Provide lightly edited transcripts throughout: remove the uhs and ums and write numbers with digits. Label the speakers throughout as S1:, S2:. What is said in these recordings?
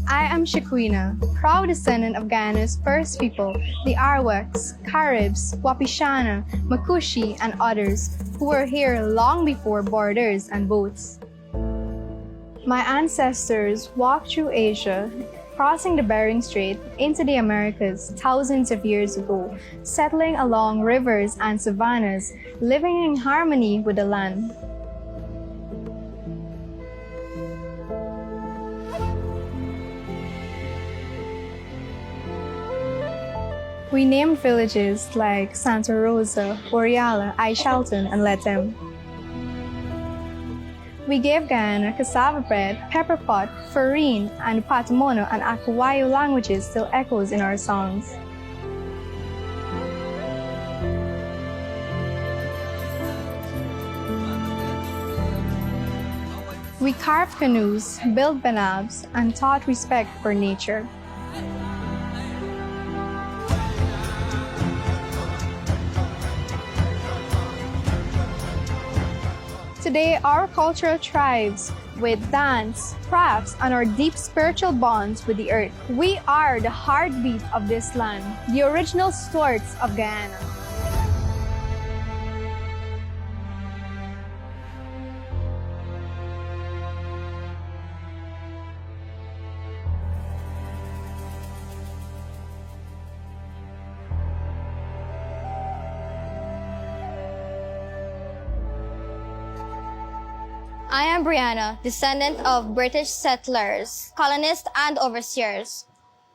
S1: I am Shaquina, proud descendant of Guyana's first people, the Arawaks, Caribs, Wapishana, Makushi, and others who were here long before borders and boats. My ancestors walked through Asia, crossing the Bering Strait into the Americas thousands of years ago, settling along rivers and savannas, living in harmony with the land. We named villages like Santa Rosa, Oriala, Aishalton, and Letem. We gave Guyana cassava bread, pepper pot, farine, and Patamono and Akawayo languages still echoes in our songs. We carved canoes, built banabs, and taught respect for nature. Today, our culture thrives with dance, crafts, and our deep spiritual bonds with the earth. We are the heartbeat of this land, the original stewards of Guyana.
S2: I am Briana, descendant of British settlers, colonists, and overseers,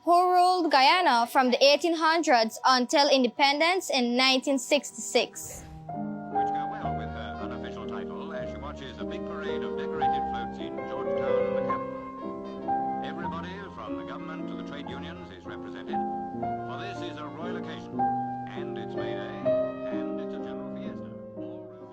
S2: who ruled Guyana from the 1800s until independence in 1966.
S3: Which go well with her unofficial title as she watches a big parade of decorated floats in Georgetown, the capital. Everybody from the government to the trade unions is represented, for this is a royal occasion, and it's May Day, and it's a general fiesta.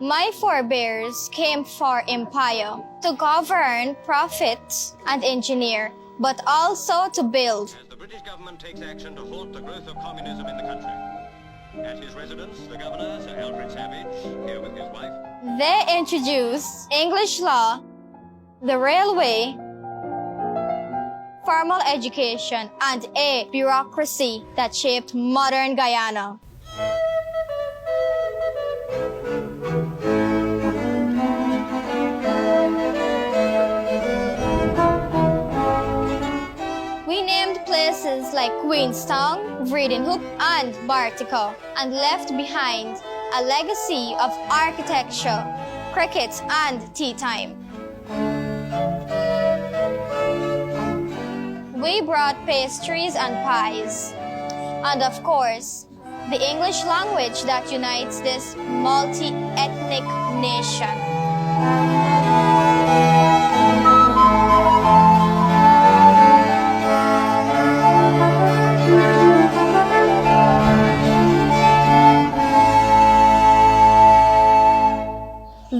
S2: My forebears came for empire, to govern, profit, and engineer, but also to build.
S3: As the British government takes action to halt the growth of communism in the country. At his residence, the governor, Sir Alfred Savage, here with his wife.
S2: They introduced English law, the railway, formal education, and a bureaucracy that shaped modern Guyana. We named places like Queenstown, Vredenhoek, and Bartico, and left behind a legacy of architecture, cricket, and tea time. We brought pastries and pies, and of course, the English language that unites this multi-ethnic nation.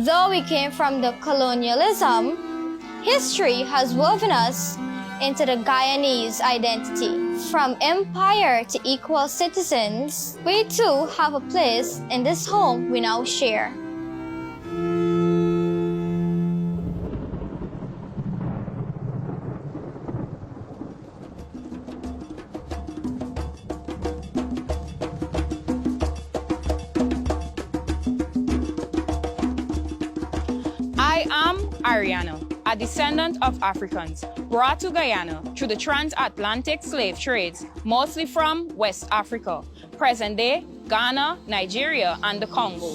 S2: Though we came from the colonialism, history has woven us into the Guyanese identity. From empire to equal citizens, we too have a place in this home we now share.
S4: I am Ariana, a descendant of Africans brought to Guyana through the transatlantic slave trades, mostly from West Africa, present-day Ghana, Nigeria, and the Congo.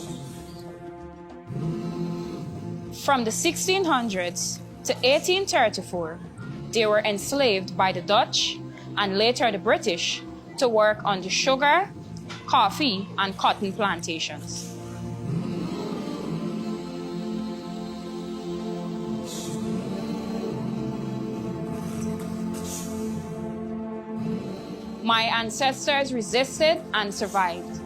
S4: From the 1600s to 1834, they were enslaved by the Dutch and later the British to work on the sugar, coffee, and cotton plantations. My ancestors resisted and survived.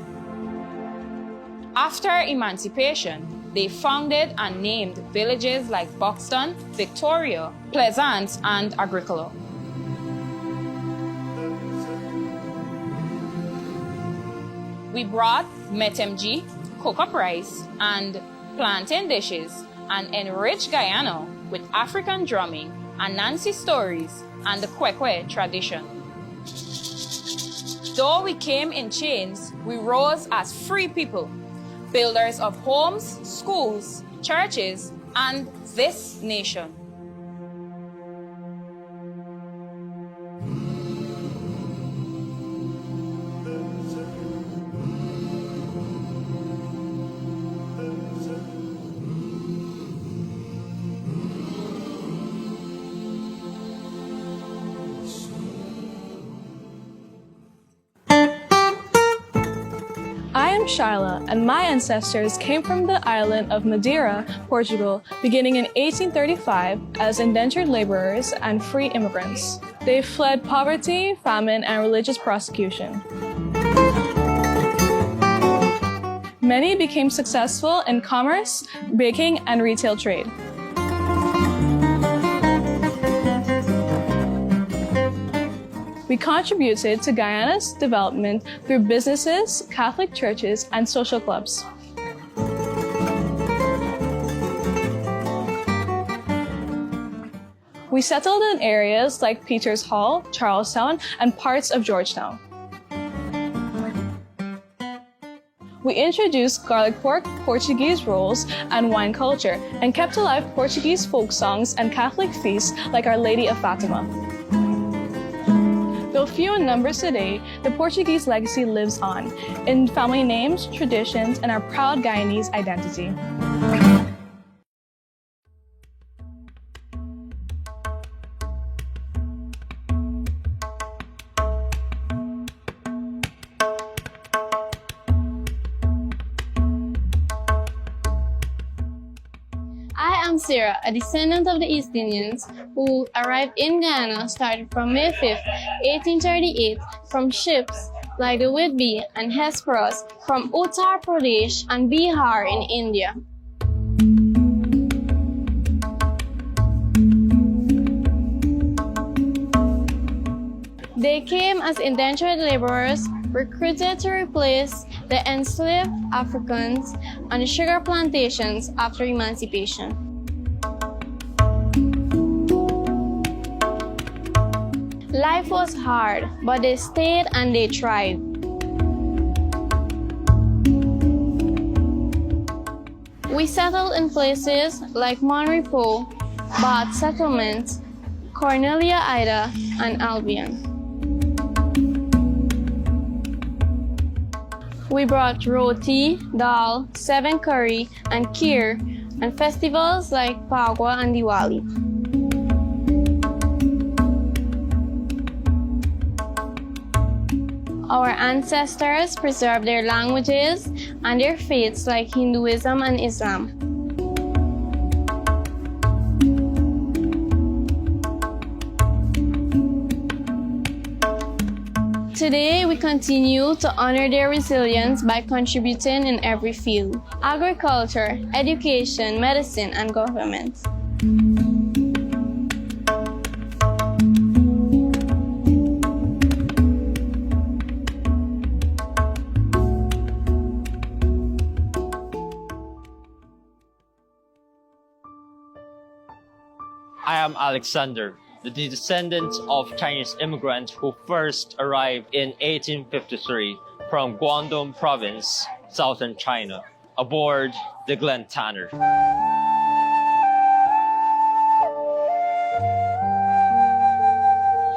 S4: After emancipation, they founded and named villages like Buxton, Victoria, Pleasance, and Agricola. We brought Metemji, cook-up rice, and plantain dishes, and enrich Guyana with African drumming, Anansi stories, and the Kwekwe tradition. Though we came in chains, we rose as free people, builders of homes, schools, churches, and this nation.
S5: I am Shila, and my ancestors came from the island of Madeira, Portugal, beginning in 1835 as indentured laborers and free immigrants. They fled poverty, famine, and religious persecution. Many became successful in commerce, baking, and retail trade. We contributed to Guyana's development through businesses, Catholic churches, and social clubs. We settled in areas like Peters Hall, Charlestown, and parts of Georgetown. We introduced garlic pork, Portuguese rolls, and wine culture, and kept alive Portuguese folk songs and Catholic feasts like Our Lady of Fatima. Though few in numbers today, the Portuguese legacy lives on in family names, traditions, and our proud Guyanese identity.
S6: I am Sarah, a descendant of the East Indians who arrived in Guyana starting from May 5, 1838, from ships like the Whitby and Hesperus from Uttar Pradesh and Bihar in India. They came as indentured laborers recruited to replace the enslaved Africans on the sugar plantations after emancipation. Life was hard, but they stayed and they tried. We settled in places like Monrepo, Bath Settlement, Cornelia Ida, and Albion. We brought roti, dal, seven curry, and kheer, and festivals like Pagwa and Diwali. Our ancestors preserved their languages and their faiths like Hinduism and Islam. Today, we continue to honor their resilience by contributing in every field: agriculture, education, medicine, and government.
S7: I am Alexander, the descendant of Chinese immigrants who first arrived in 1853 from Guangdong province, southern China, aboard the Glen Tanner.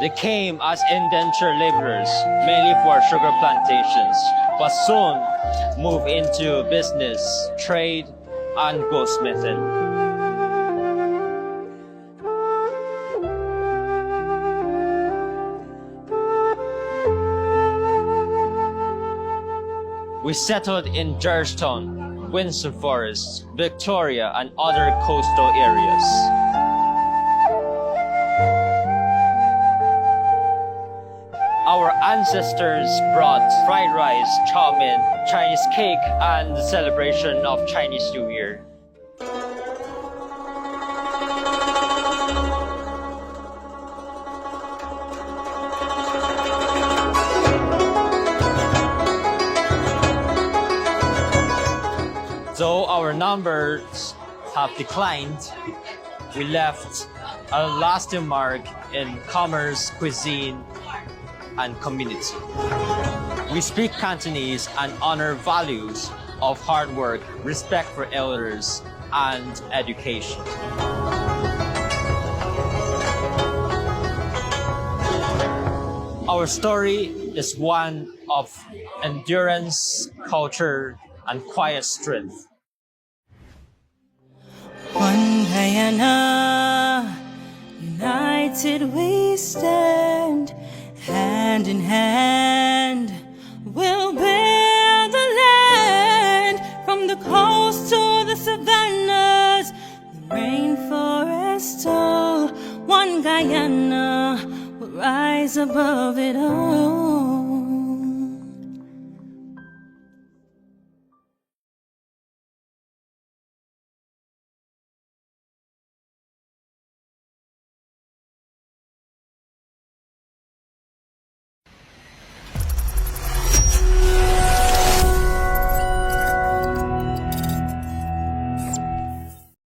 S7: They came as indentured laborers, mainly for sugar plantations, but soon moved into business, trade, and goldsmithing. We settled in Georgetown, Winston Forest, Victoria, and other coastal areas. Our ancestors brought fried rice, chow mein, Chinese cake, and the celebration of Chinese New Year. our numbers have declined, we left a lasting mark in commerce, cuisine, and community. We speak Cantonese and honor values of hard work, respect for elders, and education. Our story is one of endurance, culture, and quiet strength.
S8: One Guyana, united we stand, hand in hand, we'll bear the land, from the coast to the savannas, the rainforest tall. One Guyana will rise above it all.